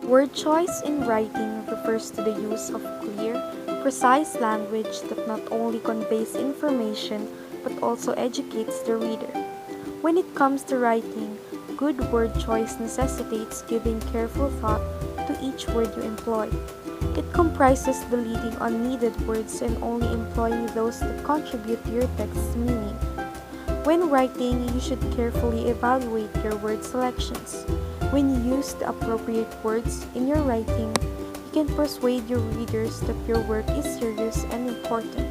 Word choice in writing refers to the use of clear, precise language that not only conveys information but also educates the reader. When it comes to writing, good word choice necessitates giving careful thought to each word you employ. It comprises deleting unneeded words and only employing those that contribute to your text's meaning. When writing, you should carefully evaluate your word selections. When you use the appropriate words in your writing, you can persuade your readers that your work is serious and important.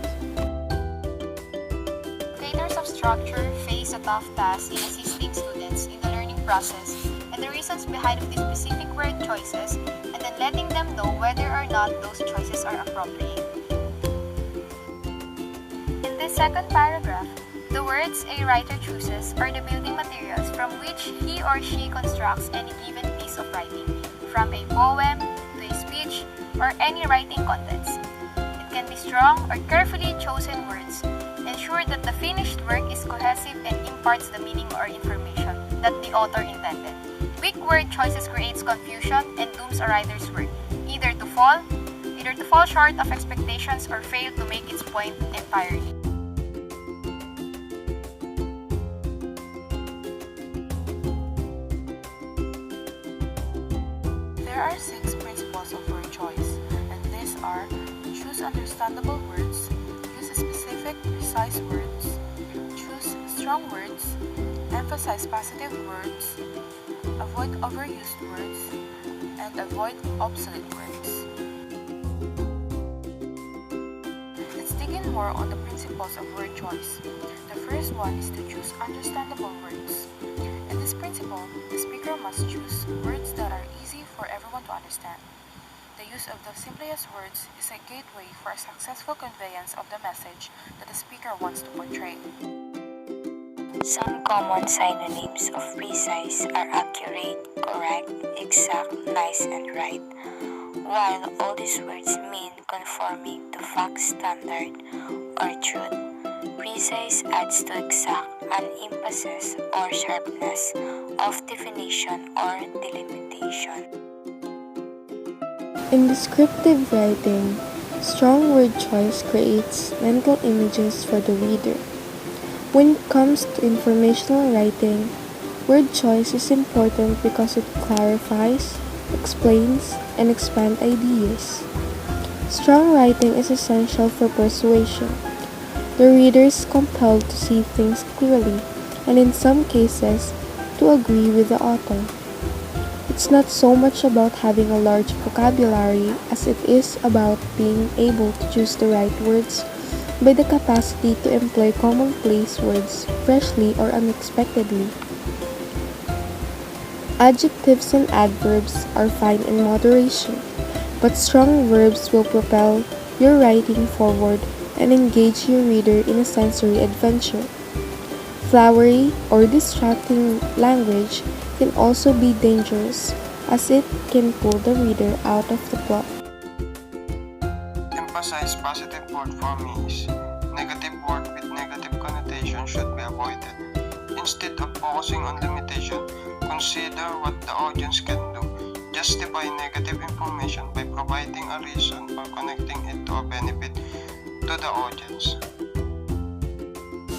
Creators of structure face a tough task in assisting students in the learning process and the reasons behind of the specific word choices, and then letting them know whether or not those choices are appropriate. In this second paragraph, the words a writer chooses are the building materials from which he or she constructs any given piece of writing, from a poem to a speech or any writing contents. It can be strong or carefully chosen words. Ensure that the finished work is cohesive and imparts the meaning or information that the author intended. Weak word choices creates confusion and dooms a writer's work, either to fall short of expectations or fail to make its point entirely. There are 6 principles of word choice, and these are: choose understandable words, use specific, precise words, choose strong words, emphasize positive words, avoid overused words, and avoid obsolete words. Let's dig in more on the principles of word choice. The first one is to choose understandable words. In this principle, the speaker must choose words that are easy for everyone to understand. The use of the simplest words is a gateway for a successful conveyance of the message that the speaker wants to portray. Some common synonyms of precise are accurate, correct, exact, nice, and right. While all these words mean conforming to fact standard or truth, precise adds to exact an emphasis or sharpness of definition or delimitation. In descriptive writing, strong word choice creates mental images for the reader. When it comes to informational writing, word choice is important because it clarifies, explains, and expands ideas. Strong writing is essential for persuasion. The reader is compelled to see things clearly, and in some cases, to agree with the author. It's not so much about having a large vocabulary as it is about being able to choose the right words by the capacity to employ commonplace words freshly or unexpectedly. Adjectives and adverbs are fine in moderation, but strong verbs will propel your writing forward and engage your reader in a sensory adventure. Flowery or distracting language can also be dangerous, as it can pull the reader out of the plot. Emphasize positive word formulas. Negative word with negative connotation should be avoided. Instead of focusing on limitation, consider what the audience can do. Justify negative information by providing a reason for connecting it to a benefit to the audience.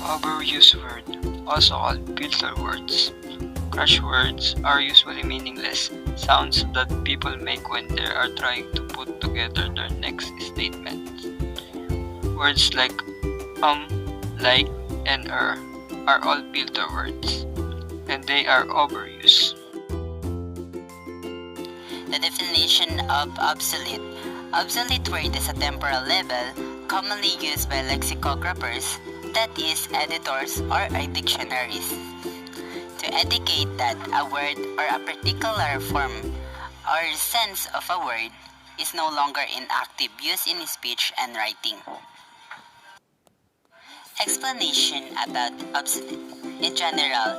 Overused word, also called filter words. Crush words are usually meaningless sounds that people make when they are trying to put together their next statement. Words like like, and are all filter words, and they are overused. The definition of obsolete. Obsolete word is a temporal level commonly used by lexicographers, that is, editors or dictionaries, to indicate that a word or a particular form or sense of a word is no longer in active use in speech and writing. Explanation about obsolete. In general,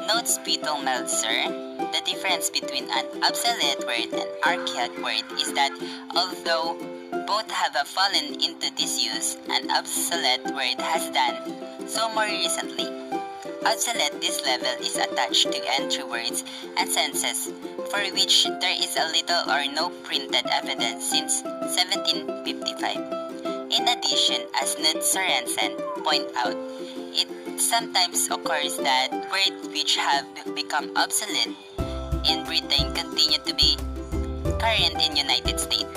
notes Peter Meltzer, the difference between an obsolete word and archaic word is that although both have fallen into disuse, an obsolete word has done so more recently. Obsolete, this level is attached to entry words and sentences for which there is a little or no printed evidence since 1755. In addition, as Knud Sorensen point out, it sometimes occurs that words which have become obsolete in Britain continue to be current in United States.